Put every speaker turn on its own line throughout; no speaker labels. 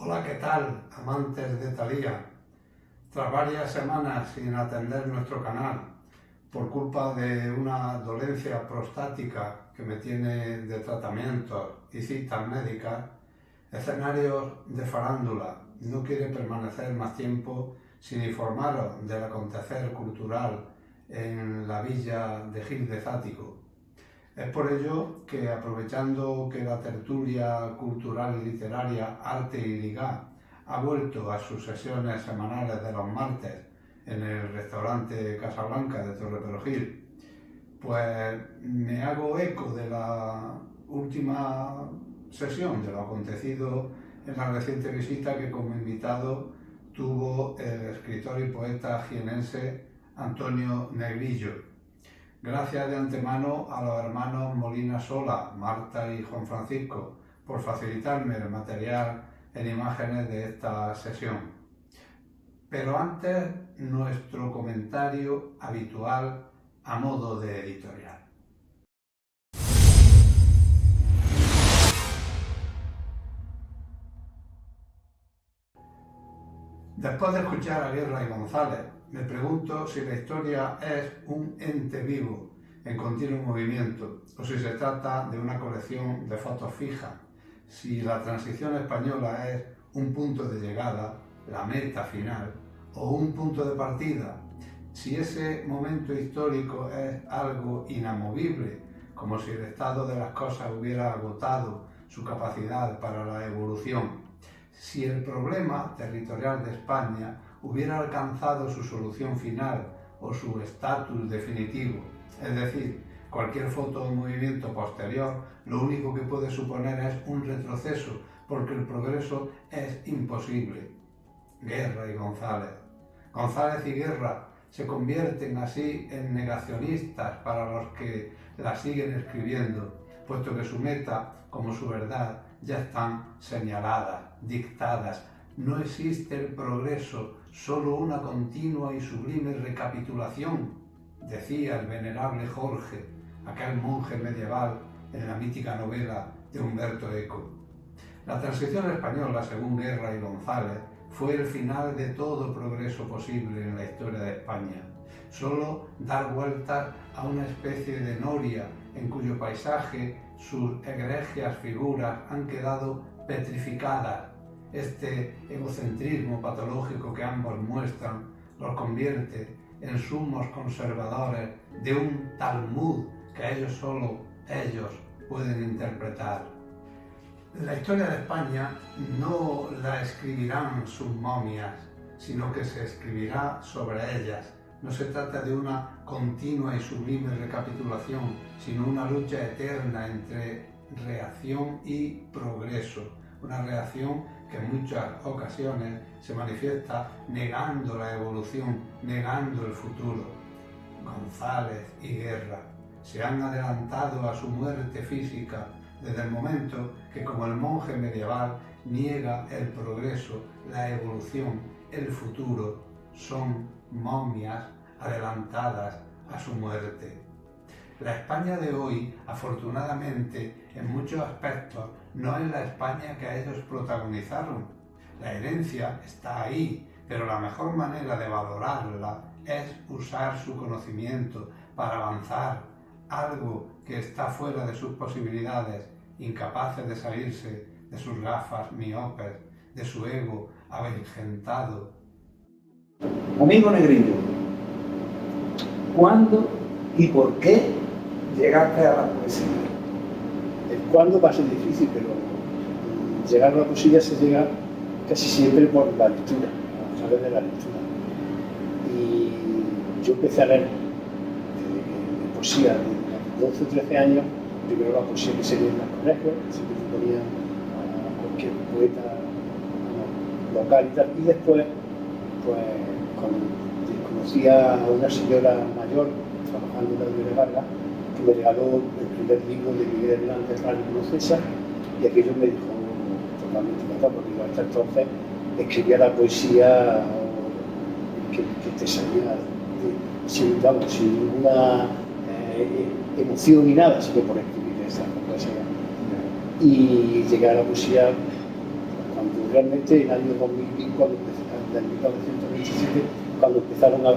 Hola, ¿qué tal, amantes de Thalía? Tras varias semanas sin atender nuestro canal, por culpa de una dolencia prostática que me tiene de tratamientos y citas médicas, Escenarios de Farándula no quiere permanecer más tiempo sin informaros del acontecer cultural en la villa de Gil de Zático. Es por ello que, aprovechando que la tertulia cultural y literaria Arte y Ligá ha vuelto a sus sesiones semanales de los martes en el restaurante Casablanca de Torreperojil, pues me hago eco de la última sesión, de lo acontecido en la reciente visita que como invitado tuvo el escritor y poeta jienense Antonio Negrillo. Gracias de antemano a los hermanos Molina Sola, Marta y Juan Francisco, por facilitarme el material en imágenes de esta sesión. Pero antes, nuestro comentario habitual a modo de editorial. Después de escuchar a Guerra y González, me pregunto si la historia es un ente vivo en continuo movimiento o si se trata de una colección de fotos fijas, si la transición española es un punto de llegada, la meta final, o un punto de partida, si ese momento histórico es algo inamovible, como si el estado de las cosas hubiera agotado su capacidad para la evolución, si el problema territorial de España hubiera alcanzado su solución final o su estatus definitivo, es decir, cualquier foto o movimiento posterior lo único que puede suponer es un retroceso, porque el progreso es imposible. Guerra y González. González y Guerra se convierten así en negacionistas para los que la siguen escribiendo, puesto que su meta, como su verdad, ya están señaladas, dictadas. No existe el progreso, solo una continua y sublime recapitulación, decía el venerable Jorge, aquel monje medieval en la mítica novela de Humberto Eco. La transición española, según Guerra y González, fue el final de todo progreso posible en la historia de España. Solo dar vueltas a una especie de noria en cuyo paisaje sus egregias figuras han quedado petrificadas. Este egocentrismo patológico que ambos muestran los convierte en sumos conservadores de un Talmud que solo ellos pueden interpretar. La historia de España no la escribirán sus momias, sino que se escribirá sobre ellas. No se trata de una continua y sublime recapitulación, sino una lucha eterna entre reacción y progreso. Una reacción que en muchas ocasiones se manifiesta negando la evolución, negando el futuro. González y Guerra se han adelantado a su muerte física desde el momento que, como el monje medieval, niega el progreso, la evolución, el futuro. Son momias adelantadas a su muerte. La España de hoy, afortunadamente, en muchos aspectos, no es la España que ellos protagonizaron. La herencia está ahí, pero la mejor manera de valorarla es usar su conocimiento para avanzar, algo que está fuera de sus posibilidades, incapaces de salirse de sus gafas miopes, de su ego avergentado.
Amigo Negrillo, ¿cuándo y por qué llegaste a la poesía?
El cuándo va a ser difícil, pero llegar a la poesía se llega casi siempre por la lectura, a través de la lectura. Y yo empecé a leer de poesía de 12 o 13 años, primero la poesía que se lee en los colegios, siempre te ponía a cualquier poeta local y tal, y después, pues, cuando conocí a una señora mayor trabajando en la Librería Vargas, que me regaló el primer libro de Miguel Hernández, Radio César, y aquello me dejó totalmente matado, porque yo hasta entonces escribía la poesía que te salía sin ninguna emoción ni nada, sino por escribir esa poesía. Y llegué a la poesía cuando posteriormente, en el año 2020, en 1927, cuando empezaron a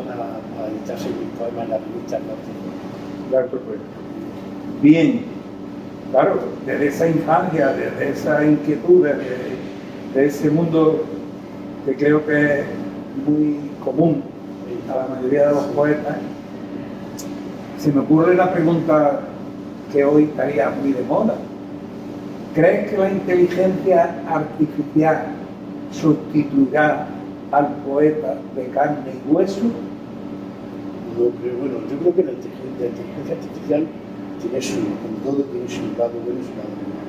editarse mis poemas en la revista
Claro, pues. Bien, claro, desde esa infancia, desde esa inquietud, de ese mundo que creo que es muy común a la mayoría de los poetas, se me ocurre la pregunta que hoy estaría muy de moda. ¿Crees que la inteligencia artificial sustituirá al poeta de carne y hueso?
No, pero bueno, yo creo que la inteligencia artificial tiene como todo, tiene su lado bueno y su lado malo.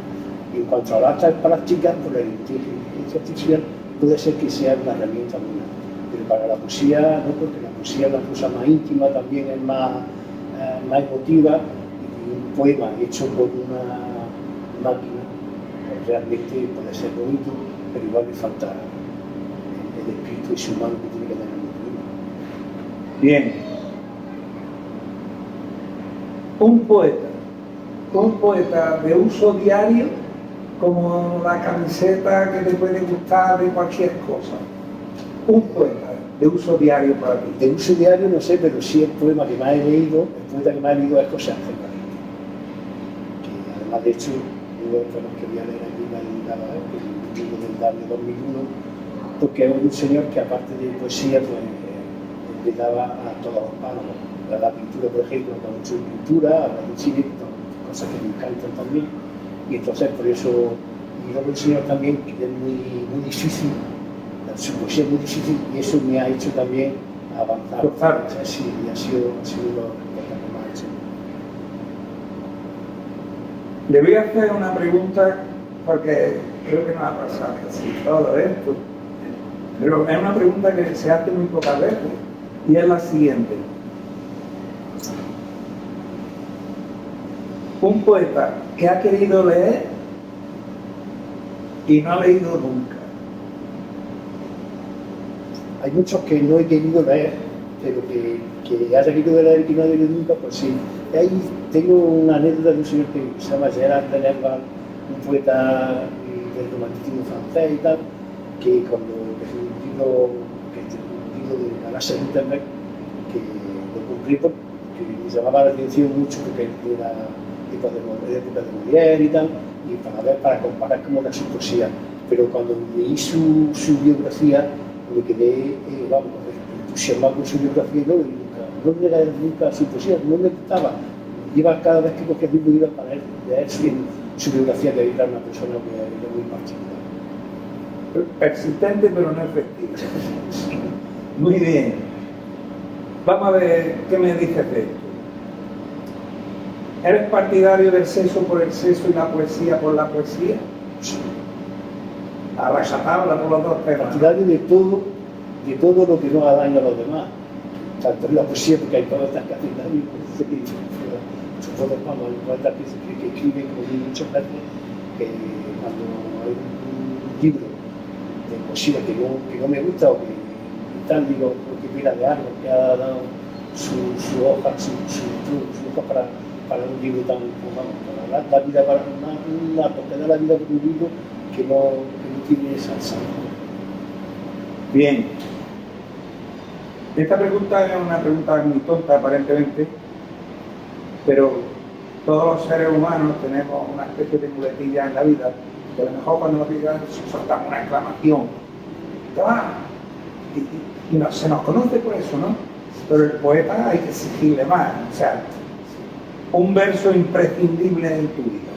En cuanto a las prácticas, pues la inteligencia artificial puede ser que sea una herramienta buena, pero para la poesía no, porque la poesía es una cosa más íntima, también es más emotiva, y un poema hecho por una máquina pues realmente puede ser bonito, pero igual le falta el espíritu ese humano que tiene que tener un poema.
Bien. Un poeta de uso diario, como la camiseta que te puede gustar de cualquier cosa. Un poeta de uso diario para ti.
De uso diario no sé, pero sí el poema que más he leído, el poeta que más he leído es José Ángel Valiente, que además de hecho uno de los poemas que voy a leer aquí me ha dedicado a él, que es el libro del Darle 2001, porque es un señor que aparte de poesía pues le daba a todos los palos, a la pintura por ejemplo, con mucho de pintura, habla de cine, cosas que me encantan también, y entonces por eso, y luego el señor también que es muy difícil, su poesía es muy difícil y eso me ha hecho también avanzar. Sí, y ha sido lo que me ha hecho.
Le voy a hacer una pregunta porque creo que nos ha pasado casi todo esto, pero es una pregunta que se hace muy pocas veces y es la siguiente. Un poeta que ha querido leer y no ha leído nunca.
Hay muchos que no he querido leer, pero que haya querido leer y que no he leído nunca, pues sí. Ahí tengo una anécdota de un señor que se llama Gerard de Nerval, un poeta del romanticismo francés y tal, que cuando empezó un libro de Alain Gutenberg, que lo compré porque me llamaba la atención mucho, porque era época de Molière y tal, y para comparar cómo era su poesía. Pero cuando leí su biografía, me quedé entusiasmado con su biografía y no leía nunca su poesía, no me gustaba. Iba cada vez que cogía el libro, iba para leer su biografía, que era una persona que era muy particular.
Persistente pero no efectivo. Muy bien. Vamos a ver qué me dices de esto. ¿Eres partidario del sexo por el sexo y la poesía por la poesía?
Sí.
A rajatabla por los dos temas.
Partidario de todo lo que no haga daño a los demás. Tanto en la poesía, porque hay poetas que hacen daño, hay poetas que escriben, como digo muchas veces, que cuando hay un libro de poesía que no me gusta o que tal, digo, porque mira de algo, que ha dado su hoja para un libro tan, vamos, para la vida para porque da la vida por un libro que no tiene esa alzada.
Bien. Esta pregunta es una pregunta muy tonta aparentemente, pero todos los seres humanos tenemos una especie de muletilla en la vida, que a lo mejor cuando nos digan soltamos una exclamación, y se nos conoce por eso, ¿no? Pero el poeta hay que exigirle más, o sea, un verso imprescindible en tu vida.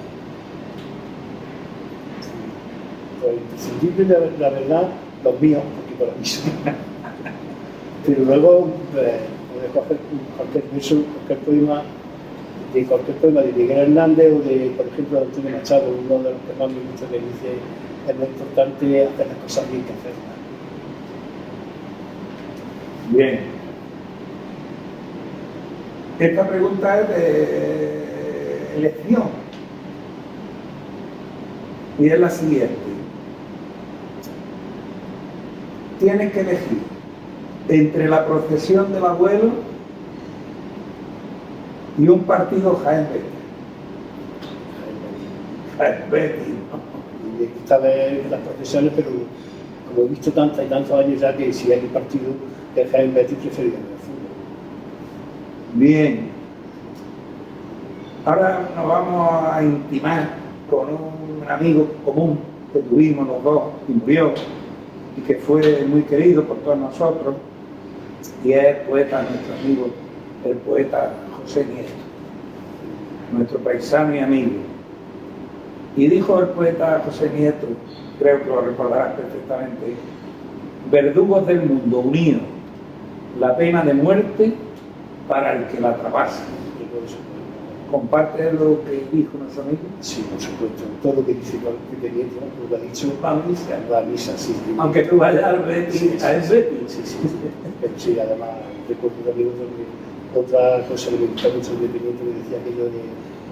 Pues imprescindible, la verdad, los míos, porque para mí son. Pero luego puedes coger cualquier verso, cualquier poema de Miguel Hernández o de, por ejemplo, de Antonio Machado, uno de los que más me gusta, que dice: es muy importante hacer las cosas bien que hacerlas.
Bien. Esta pregunta es de elección. Y es la siguiente. Tienes que elegir entre la procesión del abuelo y un partido Jaén Betis. Jaén Betis, ¿no?
me gusta ver las procesiones, pero como he visto tantos y tantos años ya que si hay un partido de Jaén Betis preferiría ver el fútbol.
Bien. Ahora nos vamos a intimar con un amigo común que tuvimos los dos y murió y que fue muy querido por todos nosotros, y es el poeta, nuestro amigo, el poeta José Nieto, nuestro paisano y amigo. Y dijo el poeta José Nieto, creo que lo recordarás perfectamente: verdugos del mundo unidos, la pena de muerte para el que la trabasa. ¿Comparte lo que dijo nuestro amigo?
Sí, por supuesto. Todo lo que dice Pepe Nieto, lo que ha dicho, va a misa, sí.
Aunque tú vayas al Betis, a ese Betis.
Sí. Pero sí, además, recuerdo también otra cosa que me gusta mucho de Pepe Nieto, que decía aquello de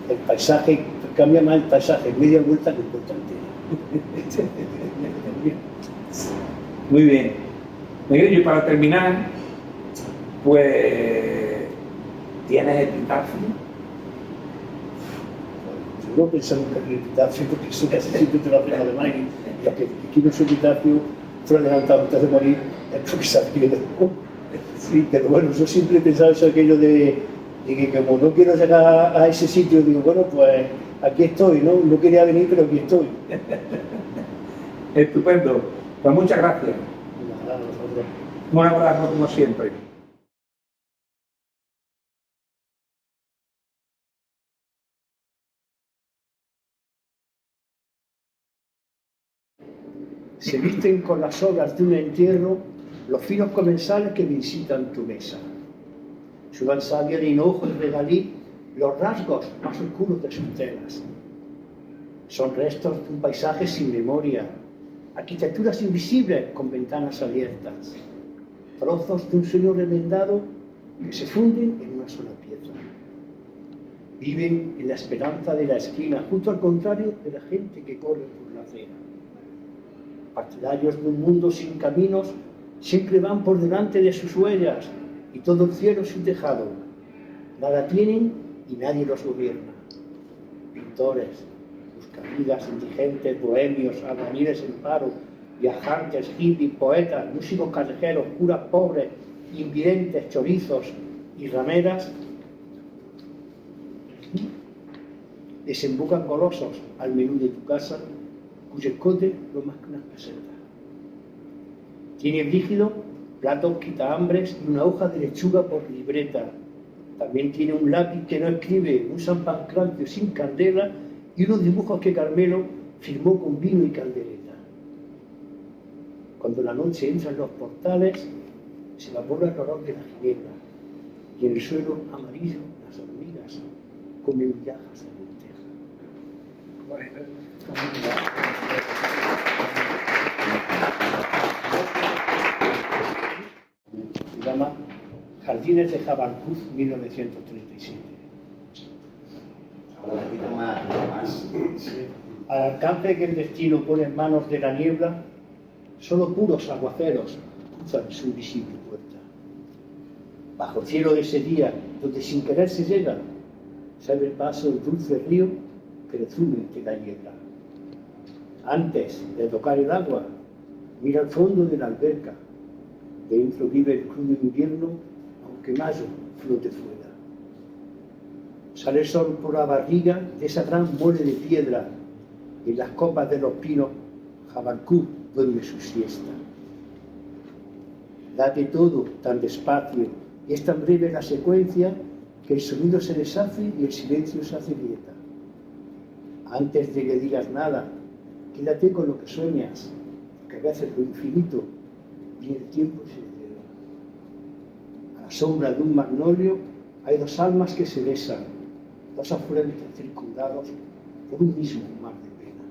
el paisaje, cambia más el paisaje media vuelta que vuelta entera.
Muy bien. Miguel, y para terminar, pues, ¿tienes epitafio?
Yo no pensaba nunca en el epitafio, porque eso casi siempre te lo hacen además, y los que quieren su epitafio, tú lo has levantado antes de morir, es porque sabes que sí, pero bueno, yo siempre he pensado eso, aquello de que como no quiero llegar a ese sitio, digo, bueno, pues aquí estoy, ¿no? No quería venir, pero aquí estoy.
Estupendo. Pues muchas gracias.
Nada, nosotros.
Un abrazo como siempre.
Se visten con las obras de un entierro los finos comensales que visitan tu mesa. Sudan savia de hinojo y regalí los rasgos más oscuros de sus telas. Son restos de un paisaje sin memoria, arquitecturas invisibles con ventanas abiertas, trozos de un sueño remendado que se funden en una sola pieza. Viven en la esperanza de la esquina, justo al contrario de la gente que corre por la acera. Partidarios de un mundo sin caminos siempre van por delante de sus huellas y todo el cielo es su tejado. Nada tienen y nadie los gobierna. Pintores, buscavidas, indigentes, bohemios, albañiles en paro, viajantes, hippies, poetas, músicos callejeros, curas pobres, invidentes, chorizos y rameras desembocan golosos al menú de tu casa, cuyo escote no más que unas pesetas. Tiene líquido, platos quitahambres y una hoja de lechuga por libreta. También tiene un lápiz que no escribe, un San Pancracio sin candela y unos dibujos que Carmelo firmó con vino y caldereta. Cuando la noche entra en los portales, se evapora el olor de la ginebra y en el suelo amarillo las hormigas comen migajas de lenteja. Se llama Jardines de Jabalcuz, 1937. Al alcance que el destino pone en manos de la niebla, solo puros aguaceros cruzan su invisible puerta. Bajo el cielo de ese día, donde sin querer se llega, se abre paso el dulce río que resume de la niebla. Antes de tocar el agua, mira al fondo de la alberca. Dentro vive el crudo invierno, aunque mayo flote fuera. Sale el sol por la barriga de esa gran mole de piedra, y en las copas de los pinos Jabalcuz duerme su siesta. Late todo tan despacio y es tan breve la secuencia que el sonido se deshace y el silencio se hace dieta. Antes de que digas nada, quédate con lo que sueñas, que a veces lo infinito viene el tiempo y se detiene. A la sombra de un magnolio hay dos almas que se besan, dos afluentes circundados por un mismo mar de pena.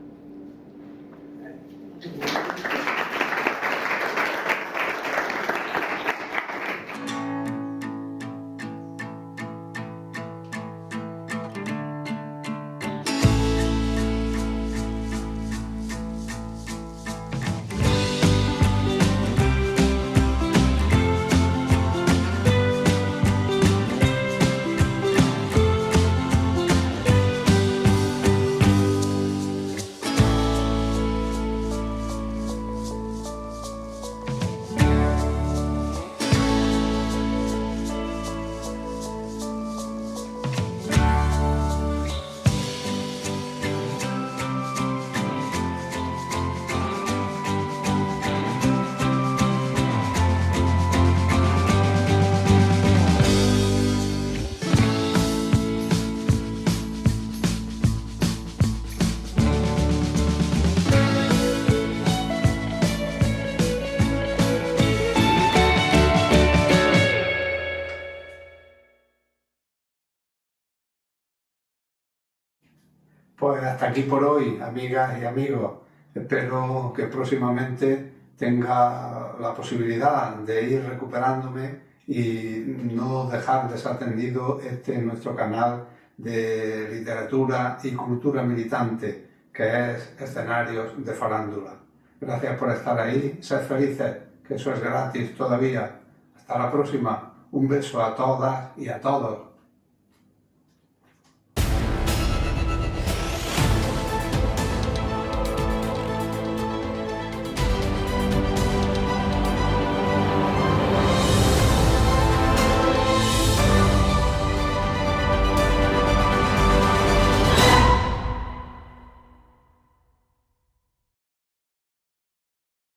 Pues hasta aquí por hoy, amigas y amigos. Espero que próximamente tenga la posibilidad de ir recuperándome y no dejar desatendido nuestro canal de literatura y cultura militante, que es Escenarios de Farándula. Gracias por estar ahí, sed felices, que eso es gratis todavía. Hasta la próxima, un beso a todas y a todos.